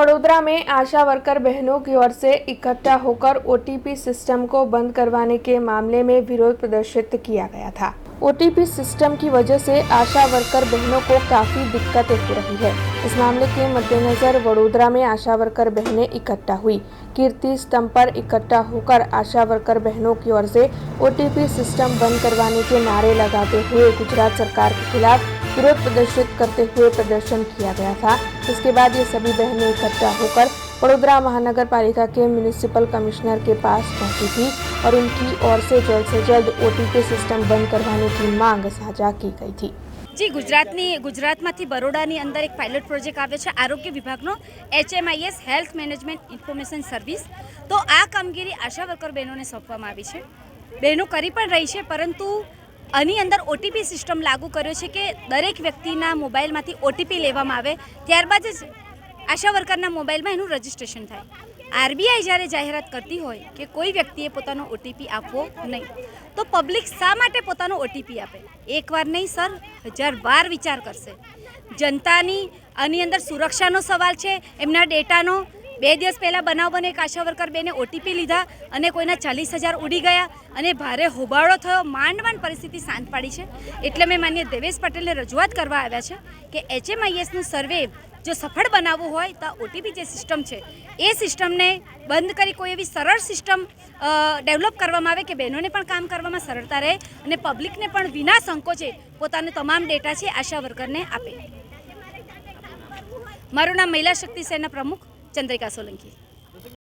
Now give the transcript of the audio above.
वडोदरा में आशा वर्कर बहनों की ओर से इकट्ठा होकर ओटीपी सिस्टम को बंद करवाने के मामले में विरोध प्रदर्शित किया गया था। ओटीपी सिस्टम की वजह से आशा वर्कर बहनों को काफी दिक्कतें हो रही है। इस मामले के मद्देनजर वडोदरा में आशा वर्कर बहनें इकट्ठा हुई। कीर्ति स्तंभ पर इकट्ठा होकर आशा वर्कर बहनों की ओर से ओटीपी सिस्टम बंद करवाने के नारे लगाते हुए गुजरात सरकार के खिलाफ विरोध प्रदर्शित करते हुए प्रदर्शन किया गया था। इसके बाद ये सभी बहनें इकट्ठा होकर वडोदरा महानगर पालिका के म्युनिसिपल कमिश्नर के पास पहुंची थी और उनकी ओर से जल्द ओटीपी सिस्टम बंद करवाने की मांग साझा की गई थी। जी गुजरातमांथी बरोडानी अंदर एक पायलट प्रोजेक्ट आव्यो छे आरोग्य विभागनो HMIS health management information service. तो आ कामगीरी आशा वर्कर बहनोने सोंपवामां आवी छे। बहनों करी पण रही छे, परंतु आनी अंदर ओटीपी सिस्टम लागू कर्यो छे के दरेक व्यक्तिना मोबाइलमांथी ओटीपी लेवामां आवे, त्यारबाद ज आशा वर्करना मोबाइलमां एनुं रजिस्ट्रेशन थाय। RBI જ્યારે જાહેરાત કરતી હોય કે કોઈ વ્યક્તિએ પોતાનો ઓટીપી આપવો નહીં, તો પબ્લિક શા માટે પોતાનો ઓટીપી આપે? એકવાર નહીં સર, 1000 વાર વિચાર કરશે। જનતાની આની અંદર સુરક્ષાનો સવાલ છે, એમના ડેટાનો। 2 દિવસ પહેલાં બનાવ બને એક આશા વર્કર બેને ઓટીપી લીધા અને કોઈના 40,000 ઉડી ગયા અને ભારે હોબાળો થયો। માંડ પરિસ્થિતિ શાંત પાડી છે। એટલે મેં માનીય દેવેશ પટેલને રજૂઆત કરવા આવ્યા છે કે HMISનું સર્વે जो सफल बनावू होय तो ओटीपी जे सिस्टम है ए सिस्टम ने बंद करी कोई एवी सरल सिस्टम डेवलप करवामां आवे के बहनों ने पण काम करवामां सरलता रहे और पब्लिक ने पण विना संकोचे पोतानो तमाम डेटा है आशा वर्कर ने आपे। मारू नाम महिला शक्ति सेना प्रमुख चंद्रिका सोलंकी।